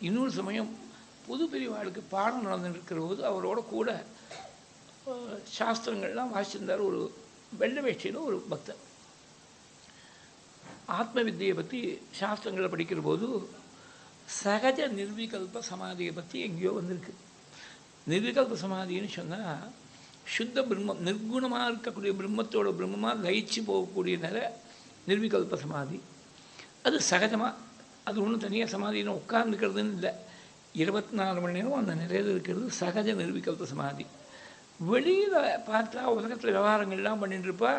இன்னொரு சமயம் புது பெரியவாளுக்கு பாடம் நடந்துருக்கிற போது அவரோட கூட சாஸ்திரங்கள்லாம் வாசிச்சிருந்தார். ஒரு வெள்ளை வேஷ்டியில் ஒரு பக்தர். ஆத்ம வித்தியை பற்றி சாஸ்திரங்களை படிக்கிற போது சகஜ நிர்விகல்ப சமாதியை பற்றி எங்கேயோ வந்திருக்கு. நிர்விகல்ப சமாதின்னு சொன்னால் சுத்த பிரம்மம், நிர்குணமாக இருக்கக்கூடிய பிரம்மத்தோட பிரம்மமாக லயிச்சு போகக்கூடிய நிலை நிர்விகல்ப சமாதி. அது சகஜமாக, அது ஒன்றும் தனியாக சமாதின்னு உட்கார்ந்துக்கிறதுன்னு இல்லை. 24 மணி நேரம் அந்த நிலையில் இருக்கிறது சகஜ நிர்விகல்ப சமாதி. வெளியில் பார்த்தா உலகத்தில் விவகாரங்கள்லாம் பண்ணிட்டு இருப்பா,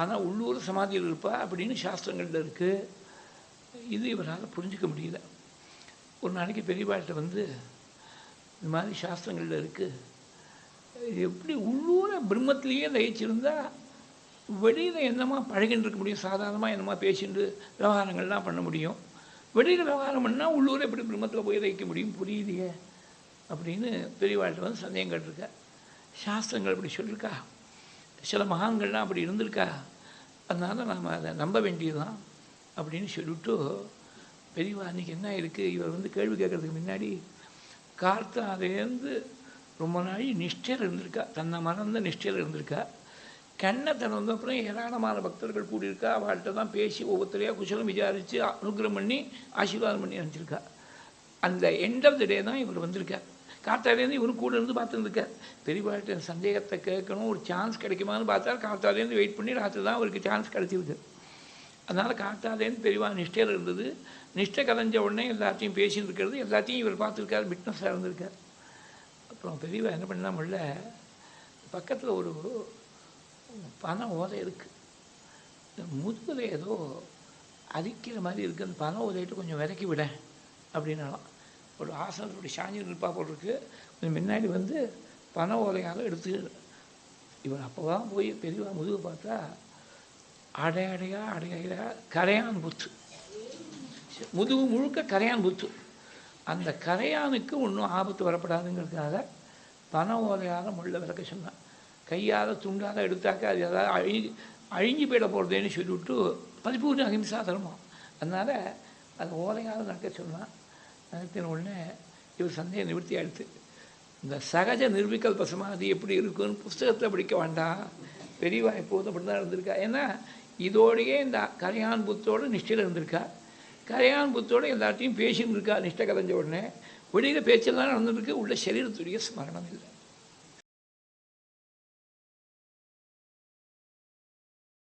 ஆனால் உள்ளூர் சமாதியில் இருப்பா அப்படின்னு சாஸ்திரங்களில் இருக்குது. இது இவரால் புரிஞ்சிக்க முடியல. ஒரு நாளைக்கு பெரியவாழ்கிட்ட வந்து இந்த மாதிரி சாஸ்திரங்களில் இருக்குது, எப்படி உள்ளூர பிரம்மத்திலேயே லயிச்சிருந்தால் வெளியில் என்னமா பழகின்னு இருக்க முடியும், சாதாரணமாக என்னமா பேசிட்டு விவகாரங்கள்லாம் பண்ண முடியும், வெளியில் விவகாரம் பண்ணால் உள்ளூரை எப்படி பிரம்மத்தில் போய் லயிக்க முடியும், புரியலையே அப்படின்னு பெரியவாழ்கிட்ட வந்து சந்தேகம் கேட்டிருக்கா. சாஸ்திரங்கள் அப்படி சொல்லியிருக்கா, சில மகான்கள்லாம் அப்படி இருந்திருக்கா, அதனால் நாம் அதை நம்ப வேண்டியதுதான் அப்படின்னு சொல்லிவிட்டு பெரியவா அன்றைக்கி என்ன இருக்குது, இவர் வந்து கேள்வி கேட்குறதுக்கு முன்னாடி கார்த்தாலேருந்து ரொம்ப நாள் நிஷ்டையில் இருந்திருக்கா, தன்னை மறந்த நிஷ்டையில் இருந்திருக்கா. கண்ணை திறந்த அப்புறம் ஏராளமான பக்தர்கள் கூடியிருக்கா. அவள்கிட்ட தான் பேசி ஒவ்வொருத்தரையாக குசலம் விசாரித்து அனுகிரகம் பண்ணி ஆசீர்வாதம் பண்ணி அனுப்பிச்சிருக்கா. அந்த எண்ட் ஆஃப் த டே தான் இவர் வந்திருக்கார். கார்த்தாலேருந்து இவரும் கூட இருந்து பார்த்துருந்துருக்கார். பெரியவாழ்கிட்ட சந்தேகத்தை கேட்கணும், ஒரு சான்ஸ் கிடைக்குமான்னு பார்த்தா கார்த்தாலேருந்து வெயிட் பண்ணி ராத்திரி தான் அவருக்கு சான்ஸ் கிடச்சிருக்கு. அதனால் கார்த்தாலேருந்து பெரியவா நிஷ்டையில் இருந்தது. நிஷ்டை கலைஞ்ச உடனே எல்லாத்தையும் பேசின்னு இருக்கிறது, எல்லாத்தையும் இவர் பார்த்துருக்கார், விட்னஸாக இருந்திருக்கார். அப்புறம் பெரியவா என்ன பண்ணால் முள்ள பக்கத்தில் ஒரு பனை ஓதை இருக்குது, முதுகில் ஏதோ அரிக்கிற மாதிரி இருக்குது, அந்த பனை ஓதையிட்டு கொஞ்சம் விறக்கி விட அப்படின்னாலாம். ஒரு ஆசனத்துடைய சாஞ்சி நிற்பா போல் இருக்குது. கொஞ்சம் முன்னாடி வந்து பனை ஓலையால் எடுத்து இவர் அப்போ தான் போய் பெரியவா முதுகு பார்த்தா அடையா கரையான் புத்து, முதுகு முழுக்க கரையான் புத்து. அந்த கரையானுக்கு ஒன்றும் ஆபத்து வரப்படாதுங்கிறதுக்காக பனை ஓலையால் முள்ள விளக்க சொன்னான். கையால் துண்டால் எடுத்தாக்க அது ஏதாவது அழிஞ்சு போயிட போகிறதேன்னு சொல்லிவிட்டு பரிபூர்ண அகிம்சா தர்மம். அதனால் அது ஓலையால் நடக்க சொன்னான். நடத்தின உடனே இவர் சந்தேக நிவர்த்தி ஆகிடுது. இந்த சகஜ நிர்விகல்ப சமாதி எப்படி இருக்குன்னு புஸ்தகத்தில் படிக்க வேண்டாம், பெரியவா எப்போதும் அப்படி தான் இருந்திருக்கா. ஏன்னா இதோடையே இந்த கரையான் புத்தோடு நிஷ்டையில் இருந்திருக்கா. கரையான் புத்தோடு எல்லாத்தையும் பேசின்னு இருக்கா. நிஷ்டை கலைஞ்ச உடனே வெளியில் பேச்செல்லாம் நடந்துருக்கு, உள்ள சரீரத்துடைய ஸ்மரணம் இல்லை.